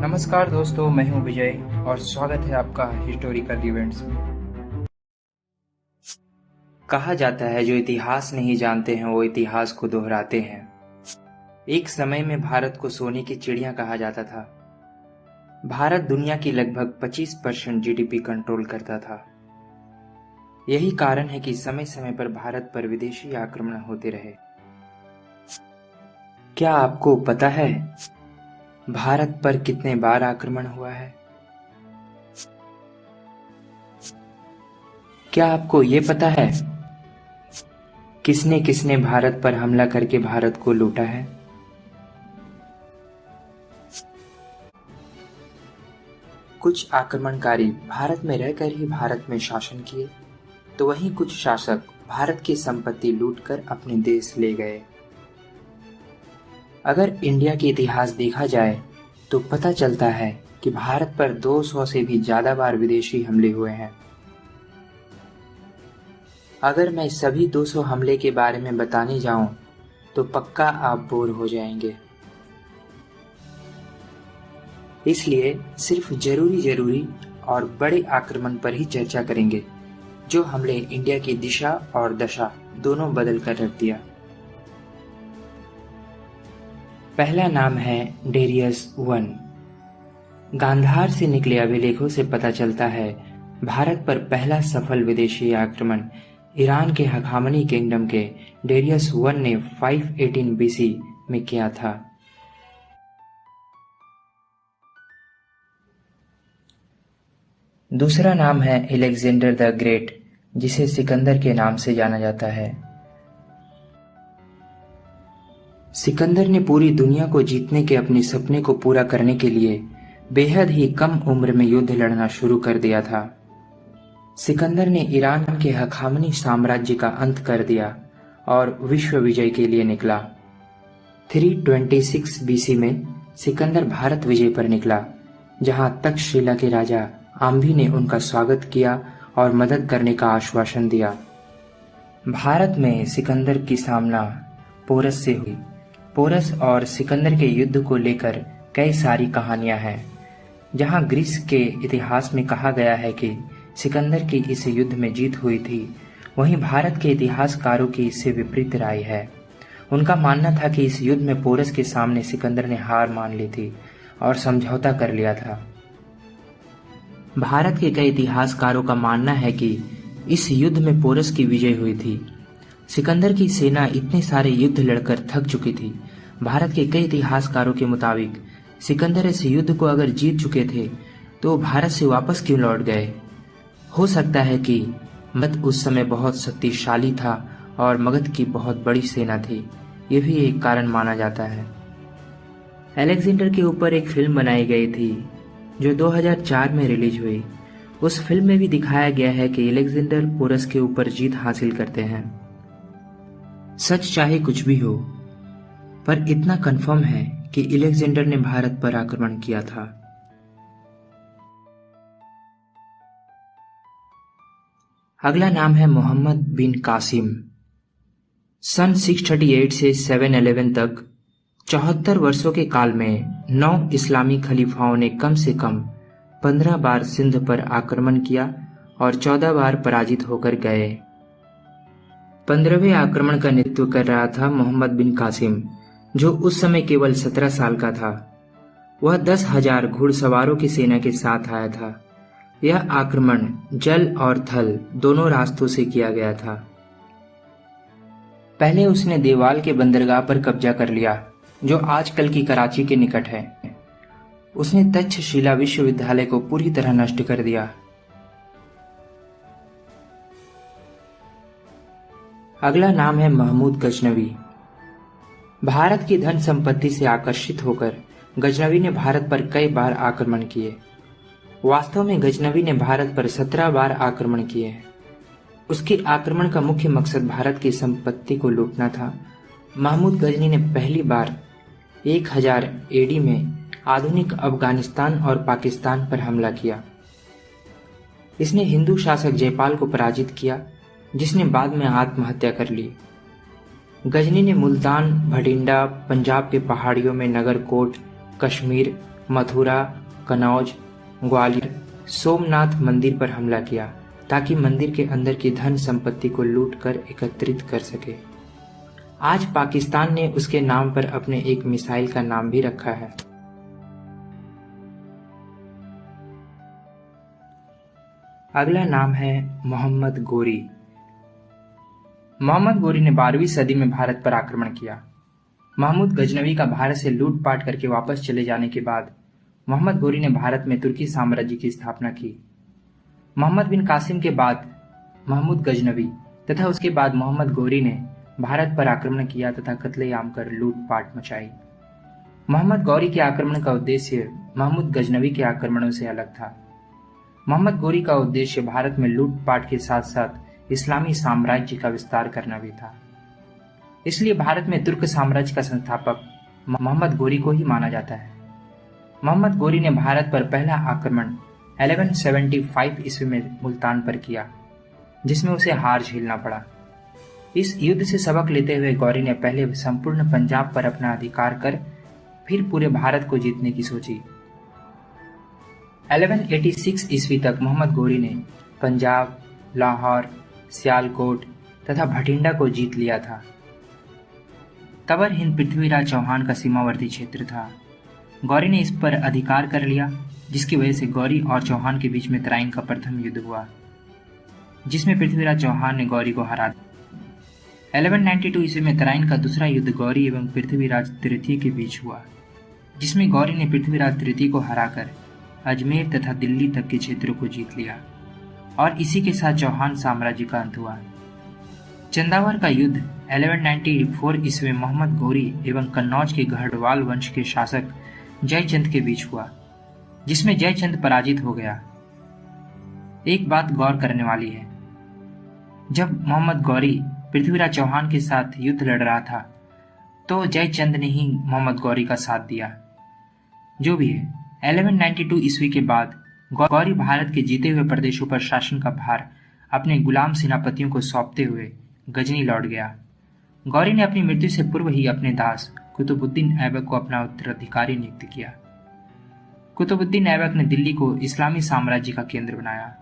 नमस्कार दोस्तों, मैं हूं विजय और स्वागत है आपका हिस्टोरिकल इवेंट्स में। कहा जाता है जो इतिहास नहीं जानते हैं वो इतिहास को दोहराते हैं। एक समय में भारत को सोने की चिड़िया कहा जाता था। भारत दुनिया की लगभग 25% जीडीपी कंट्रोल करता था। यही कारण है कि समय समय पर भारत पर विदेशी आक्रमण होते रहे। क्या आपको पता है भारत पर कितने बार आक्रमण हुआ है? क्या आपको ये पता है किसने किसने भारत पर हमला करके भारत को लूटा है? कुछ आक्रमणकारी भारत में रहकर ही भारत में शासन किए, तो वहीं कुछ शासक भारत की संपत्ति लूटकर अपने देश ले गए। अगर इंडिया के इतिहास देखा जाए तो पता चलता है कि भारत पर 200 से भी ज्यादा बार विदेशी हमले हुए हैं। अगर मैं सभी 200 हमले के बारे में बताने जाऊं तो पक्का आप बोर हो जाएंगे। इसलिए सिर्फ जरूरी और बड़े आक्रमण पर ही चर्चा करेंगे, जो हमले इंडिया की दिशा और दशा दोनों बदल कर रख दिया। पहला नाम है डेरियस I। गांधार से निकले अभिलेखों से पता चलता है भारत पर पहला सफल विदेशी आक्रमण ईरान के हखामनी किंगडम के डेरियस I ने 518 BC में किया था। दूसरा नाम है अलेक्जेंडर द ग्रेट, जिसे सिकंदर के नाम से जाना जाता है। सिकंदर ने पूरी दुनिया को जीतने के अपने सपने को पूरा करने के लिए बेहद ही कम उम्र में युद्ध लड़ना शुरू कर दिया था। सिकंदर ने ईरान के हखामनी साम्राज्य का अंत कर दिया और विश्व विजय के लिए निकला। 326 BC में सिकंदर भारत विजय पर निकला, जहां तक्षशिला के राजा आम्भी ने उनका स्वागत किया और मदद करने का आश्वासन दिया। भारत में सिकंदर की सामना पोरस से हुई। पोरस और सिकंदर के युद्ध को लेकर कई सारी कहानियां हैं। जहां ग्रीस के इतिहास में कहा गया है कि सिकंदर की इस युद्ध में जीत हुई थी, वहीं भारत के इतिहासकारों की इससे विपरीत राय है। उनका मानना था कि इस युद्ध में पोरस के सामने सिकंदर ने हार मान ली थी और समझौता कर लिया था। भारत के कई इतिहासकारों का मानना है कि इस युद्ध में पोरस की विजय हुई थी। सिकंदर की सेना इतने सारे युद्ध लड़कर थक चुकी थी। भारत के कई इतिहासकारों के मुताबिक सिकंदर इस युद्ध को अगर जीत चुके थे तो भारत से वापस क्यों लौट गए? हो सकता है कि मगध उस समय बहुत शक्तिशाली था और मगध की बहुत बड़ी सेना थी। ये भी एक कारण माना जाता है। अलेक्जेंडर के ऊपर एक फिल्म बनाई गई थी जो 2004 में रिलीज हुई। उस फिल्म में भी दिखाया गया है कि अलेक्जेंडर पोरस के ऊपर जीत हासिल करते हैं। सच चाहे कुछ भी हो, पर इतना कंफर्म है कि अलेक्जेंडर ने भारत पर आक्रमण किया था। अगला नाम है मोहम्मद बिन कासिम। सन 638 से 711 तक 74 वर्षों के काल में 9 इस्लामी खलीफाओं ने कम से कम 15 बार सिंध पर आक्रमण किया और 14 बार पराजित होकर गए। 15वें आक्रमण का नेतृत्व कर रहा था मोहम्मद बिन कासिम, जो उस समय केवल 17 साल का था। वह 10,000 घुड़सवारों की सेना के साथ आया था। यह आक्रमण जल और थल दोनों रास्तों से किया गया था। पहले उसने देवाल के बंदरगाह पर कब्जा कर लिया, जो आजकल की कराची के निकट है। उसने तक्षशिला विश्वविद्यालय को पूरी तरह नष्ट कर दिया। अगला नाम है महमूद गजनवी। भारत की धन संपत्ति से आकर्षित होकर गजनवी ने भारत पर कई बार आक्रमण किए। वास्तव में गजनवी ने भारत पर 17 बार आक्रमण किए हैं। उसके आक्रमण का मुख्य मकसद भारत की संपत्ति को लूटना था। महमूद गजनी ने पहली बार 1000 AD में आधुनिक अफगानिस्तान और पाकिस्तान पर हमला किया। इसने हिंदू शासक जयपाल को पराजित किया, जिसने बाद में आत्महत्या कर ली। गजनी ने मुल्तान, भटिंडा, पंजाब के पहाड़ियों में नगरकोट, कश्मीर मथुरा, कनौज, ग्वालियर, सोमनाथ मंदिर पर हमला किया ताकि मंदिर के अंदर की धन संपत्ति को लूट कर एकत्रित कर सके। आज पाकिस्तान ने उसके नाम पर अपने एक मिसाइल का नाम भी रखा है। अगला नाम है मोहम्मद गोरी। मोहम्मद गोरी ने 12वीं सदी में भारत पर आक्रमण किया। महमूद गजनवी का भारत से लूटपाट करके वापस चले जाने के बाद मोहम्मद गोरी ने भारत में तुर्की साम्राज्य की स्थापना की। मोहम्मद बिन कासिम के बाद महमूद गजनवी तथा उसके बाद मोहम्मद गोरी ने भारत पर आक्रमण किया तथा कत्लेआम कर लूटपाट मचाई। मोहम्मद गौरी के आक्रमण का उद्देश्य महमूद गजनवी के आक्रमणों से अलग था। मोहम्मद गोरी का उद्देश्य भारत में लूटपाट के साथ साथ इस्लामी साम्राज्य का विस्तार करना भी था। इसलिए भारत में तुर्क साम्राज्य का संस्थापक मोहम्मद गोरी को ही माना जाता है। मोहम्मद गोरी ने भारत पर पहला आक्रमण 1175 ईस्वी में मुल्तान पर किया, जिसमें उसे हार झेलना पड़ा। इस युद्ध से सबक लेते हुए गौरी ने पहले संपूर्ण पंजाब पर अपना अधिकार कर फिर पूरे भारत को जीतने की सोची। 1186 ईस्वी तक मोहम्मद गोरी ने पंजाब, लाहौर, सियालकोट तथा भटिंडा को जीत लिया था। तबर हिंद पृथ्वीराज चौहान का सीमावर्ती क्षेत्र था। गौरी ने इस पर अधिकार कर लिया, जिसकी वजह से गौरी और चौहान के बीच में तराइन का प्रथम युद्ध हुआ, जिसमें पृथ्वीराज चौहान ने गौरी को हरा दिया। 1192 ईस्वी में तराइन का दूसरा युद्ध गौरी एवं पृथ्वीराज तृतीय के बीच हुआ, जिसमें गौरी ने पृथ्वीराज तृतीय को हराकर अजमेर तथा दिल्ली तक के क्षेत्रों को जीत लिया और इसी के साथ चौहान साम्राज्य का अंत हुआ। चंदावर का युद्ध 1194 ईस्वी में मोहम्मद गोरी एवं कन्नौज के गढ़वाल वंश के शासक जयचंद के बीच हुआ, जिसमें जयचंद पराजित हो गया। एक बात गौर करने वाली है, जब मोहम्मद गौरी पृथ्वीराज चौहान के साथ युद्ध लड़ रहा था तो जयचंद ने ही मोहम्मद गौरी का साथ दिया। जो भी है, 1192 ईस्वी के बाद गौरी भारत के जीते हुए प्रदेशों पर शासन का भार अपने गुलाम सेनापतियों को सौंपते हुए गजनी लौट गया। गौरी ने अपनी मृत्यु से पूर्व ही अपने दास कुतुबुद्दीन ऐबक को अपना उत्तराधिकारी नियुक्त किया। कुतुबुद्दीन ऐबक ने दिल्ली को इस्लामी साम्राज्य का केंद्र बनाया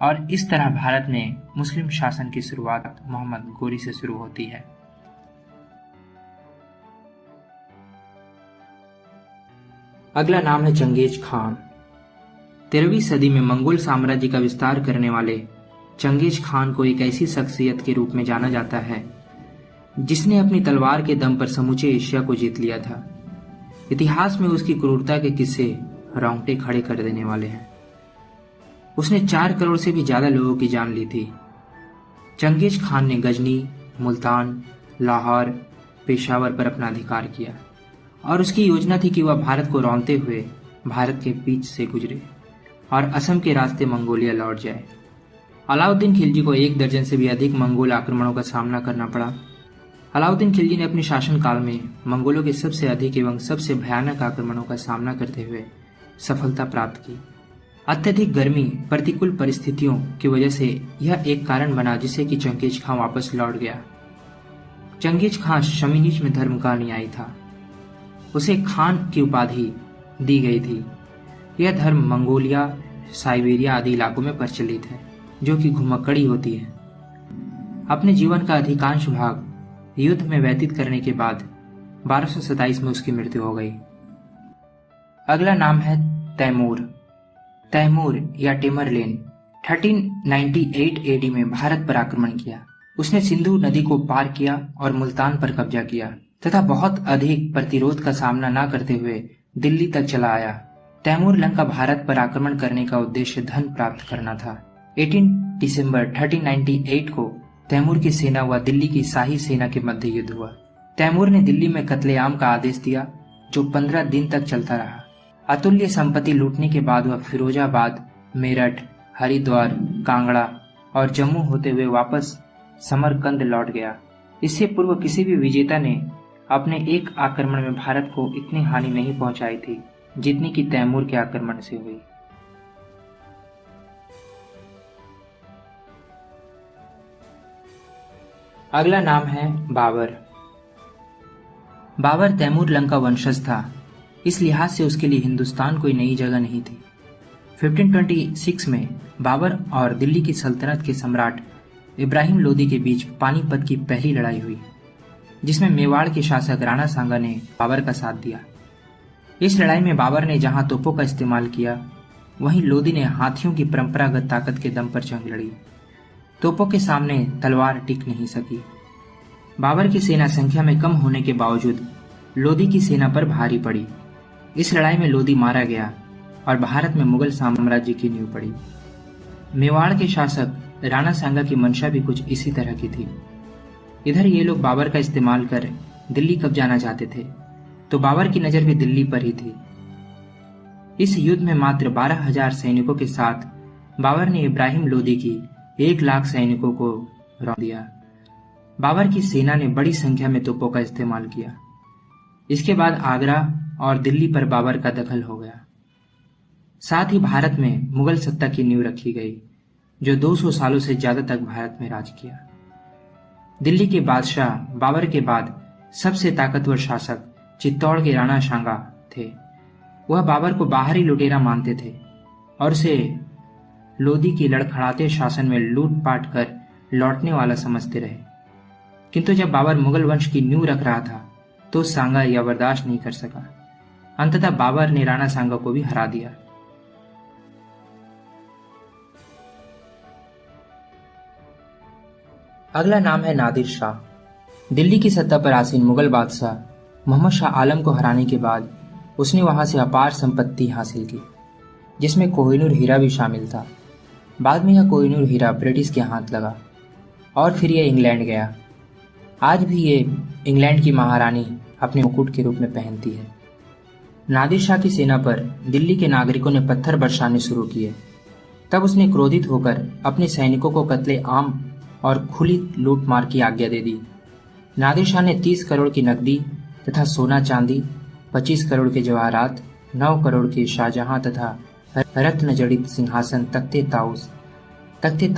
और इस तरह भारत में मुस्लिम शासन की शुरुआत मोहम्मद गोरी से शुरू होती है। अगला नाम है चंगेज खान। 13वीं सदी में मंगोल साम्राज्य का विस्तार करने वाले चंगेज खान को एक ऐसी शख्सियत के रूप में जाना जाता है जिसने अपनी तलवार के दम पर समूचे एशिया को जीत लिया था। इतिहास में उसकी क्रूरता के किस्से रोंगटे खड़े कर देने वाले हैं। उसने 4 करोड़ से भी ज्यादा लोगों की जान ली थी। चंगेज खान ने गजनी, मुल्तान, लाहौर, पेशावर पर अपना अधिकार किया और उसकी योजना थी कि वह भारत को रौंदते हुए भारत के बीच से गुजरे और असम के रास्ते मंगोलिया लौट जाए। अलाउद्दीन खिलजी को 1 दर्जन से भी अधिक मंगोल आक्रमणों का सामना करना पड़ा। अलाउद्दीन खिलजी ने अपने शासनकाल में मंगोलों के सबसे अधिक एवं सबसे भयानक आक्रमणों का सामना करते हुए सफलता प्राप्त की। अत्यधिक गर्मी, प्रतिकूल परिस्थितियों की वजह से यह एक कारण बना जिससे कि चंगेज खान वापस लौट गया। चंगेज खान शमीनिज में धर्म का अनुयायी था। उसे खान की उपाधि दी गई थी। यह धर्म मंगोलिया, साइबेरिया आदि इलाकों में प्रचलित है, जो कि घुमक्कड़ी होती है। अपने जीवन का अधिकांश भाग युद्ध में व्यतीत करने के बाद 1227 में उसकी मृत्यु हो गई। अगला नाम है तैमूर। तैमूर या टिमरलेन 1398 एडी में भारत पर आक्रमण किया। उसने सिंधु नदी को पार किया और मुल्तान पर कब्जा किया तथा बहुत अधिक प्रतिरोध का सामना न करते हुए दिल्ली तक चला आया। तैमूर लंग का भारत पर आक्रमण करने का उद्देश्य धन प्राप्त करना था। 18 दिसंबर 1398 को तैमूर की सेना व दिल्ली की शाही सेना के मध्य युद्ध हुआ। तैमूर ने दिल्ली में कत्लेआम का आदेश दिया, जो 15 दिन तक चलता रहा। अतुल्य संपत्ति लूटने के बाद वह फिरोजाबाद, मेरठ, हरिद्वार, कांगड़ा और जम्मू होते हुए वापस समरकंद लौट गया। इससे पूर्व किसी भी विजेता ने अपने एक आक्रमण में भारत को इतनी हानि नहीं पहुंचाई थी जितनी कि तैमूर के आक्रमण से हुई। अगला नाम है बाबर। बाबर तैमूर लंग का वंशज था। इस लिहाज से उसके लिए हिंदुस्तान कोई नई जगह नहीं थी। 1526 में बाबर और दिल्ली की सल्तनत के सम्राट इब्राहिम लोदी के बीच पानीपत की पहली लड़ाई हुई, जिसमें मेवाड़ के शासक राणा सांगा ने बाबर का साथ दिया। इस लड़ाई में बाबर ने जहां तोपों का इस्तेमाल किया, वहीं लोदी ने हाथियों की परंपरागत ताकत के दम पर जंग लड़ी। तोपों के सामने तलवार टिक नहीं सकी। बाबर की सेना संख्या में कम होने के बावजूद लोदी की सेना पर भारी पड़ी। इस लड़ाई में लोदी मारा गया और भारत में मुगल साम्राज्य की नींव पड़ी। मेवाड़ के शासक राणा सांगा की मंशा भी कुछ इसी तरह की थी। इधर ये लोग बाबर का इस्तेमाल कर दिल्ली कब्जाना चाहते थे, तो बाबर की नजर भी दिल्ली पर ही थी। इस युद्ध में मात्र 12,000 सैनिकों के साथ बाबर ने इब्राहिम लोदी की 1 लाख सैनिकों को रौंद दिया। बाबर की सेना ने बड़ी संख्या में तोपों का इस्तेमाल किया। इसके बाद आगरा और दिल्ली पर बाबर का दखल हो गया। साथ ही भारत में मुगल सत्ता की नींव रखी गई, जो 200 सालों से ज्यादा तक भारत में राज किया। दिल्ली के बादशाह बाबर के बाद सबसे ताकतवर शासक चित्तौड़ के राणा सांगा थे। वह बाबर को बाहरी लुटेरा मानते थे और उसे लोदी की लड़खड़ाते शासन में लूटपाट कर लौटने वाला समझते रहे। किंतु जब बाबर मुगल वंश की नींव रख रहा था, तो सांगा यह बर्दाश्त नहीं कर सका। अंततः बाबर ने राणा सांगा को भी हरा दिया। अगला नाम है नादिर शाह। दिल्ली की सत्ता पर आसीन मुगल बादशाह मोहम्मद शाह आलम को हराने के बाद उसने वहां से अपार संपत्ति हासिल की, जिसमें कोहिनूर हीरा भी शामिल था। बाद में यह कोहिनूर हीरा ब्रिटिश के हाथ लगा और फिर यह इंग्लैंड गया। आज भी ये इंग्लैंड की महारानी अपने मुकुट के रूप में पहनती है। नादिर शाह की सेना पर दिल्ली के नागरिकों ने पत्थर बरसाने शुरू किए। तब उसने क्रोधित होकर अपने सैनिकों को कत्ले आम और खुली लूटमार की आज्ञा दे दी। नादिर शाह ने 30 करोड़ की नकदी तथा सोना चांदी, 25 करोड़ के जवाहरात, 9 करोड़ के शाहजहां तथा रत्न जड़ित सिंहासन तख्ते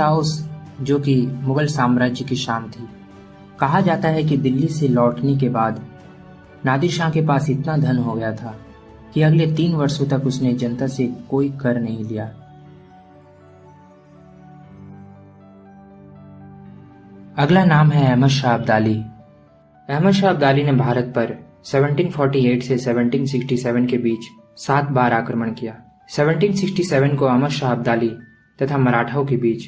ताउस जो कि मुगल साम्राज्य की शान थी। कहा जाता है कि दिल्ली से लौटने के बाद नादिर शाह के पास इतना धन हो गया था कि अगले 3 वर्षों तक उसने जनता से कोई कर नहीं लिया। अगला नाम है अहमद शाह अब्दाली। अहमद शाह अब्दाली ने भारत पर 1748 से 1767 के बीच 7 बार आक्रमण किया। 1767 को अहमद शाह अब्दाली तथा मराठाओं के बीच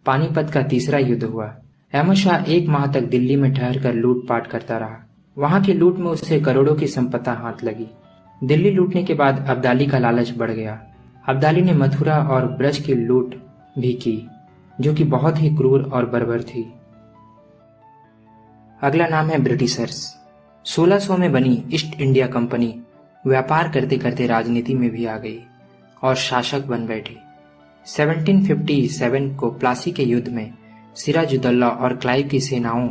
पानीपत का तीसरा युद्ध हुआ। अहमद शाह 1 माह तक दिल्ली में ठहरकर लूटपाट करता रहा। वहां की लूट में उसे करोड़ों की संपत्ति हाथ लगी। दिल्ली लूटने के बाद अब्दाली का लालच बढ़ गया। अब्दाली ने मथुरा और ब्रज की लूट भी की, जो कि बहुत ही क्रूर और बर्बर थी। अगला नाम है ब्रिटिशर्स। 1600 में बनी ईस्ट इंडिया कंपनी व्यापार करते करते राजनीति में भी आ गई और शासक बन बैठी। 1757 को प्लासी के युद्ध में सिराजुद्दौला और क्लाइव की सेनाओं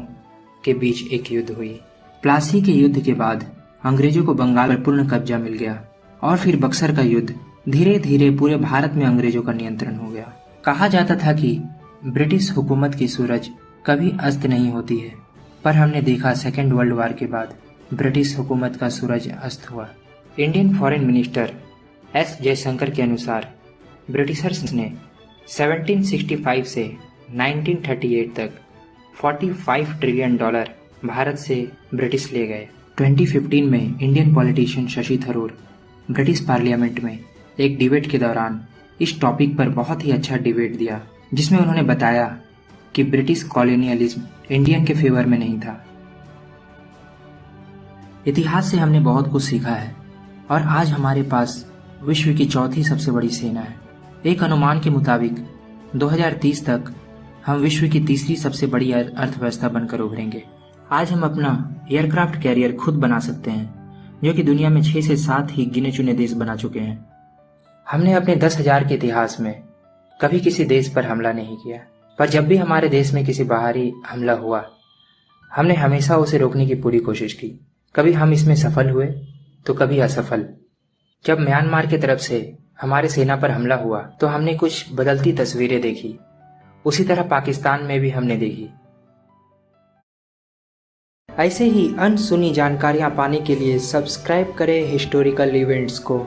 के बीच एक युद्ध हुई। प्लासी के युद्ध के बाद अंग्रेजों को बंगाल पर पूर्ण कब्जा मिल गया और फिर बक्सर का युद्ध। धीरे धीरे पूरे भारत में अंग्रेजों का नियंत्रण हो गया। कहा जाता था कि ब्रिटिश हुकूमत की सूरज कभी अस्त नहीं होती है, पर हमने देखा सेकेंड वर्ल्ड वॉर के बाद ब्रिटिश हुकूमत का सूरज अस्त हुआ। Indian foreign minister S Jaishankar के अनुसार ब्रिटिशर्स ने 1765 से 1938 तक $45 ट्रिलियन भारत से ब्रिटिश ले गए। 2015 में Indian politician Shashi Tharoor British parliament में एक डिबेट के दौरान इस टॉपिक पर बहुत ही अच्छा डिबेट दिया, जिसमें उन्होंने बताया कि ब्रिटिश कॉलोनियलिज्म इंडियन के फेवर में नहीं था। इतिहास से हमने बहुत कुछ सीखा है और आज हमारे पास विश्व की 4थी सबसे बड़ी सेना है। एक अनुमान के मुताबिक 2030 तक हम विश्व की 3री सबसे बड़ी अर्थव्यवस्था बनकर उभरेंगे। आज हम अपना एयरक्राफ्ट कैरियर खुद बना सकते हैं, जो कि दुनिया में 6 से 7 ही गिने चुने देश बना चुके हैं। हमने अपने 10,000 के इतिहास में कभी किसी देश पर हमला नहीं किया, पर जब भी हमारे देश में किसी बाहरी हमला हुआ, हमने हमेशा उसे रोकने की पूरी कोशिश की। कभी हम इसमें सफल हुए तो कभी असफल। जब म्यांमार की तरफ से हमारे सेना पर हमला हुआ तो हमने कुछ बदलती तस्वीरें देखी। उसी तरह पाकिस्तान में भी हमने देखी। ऐसे ही अनसुनी जानकारियाँ पाने के लिए सब्सक्राइब करें हिस्टोरिकल इवेंट्स को।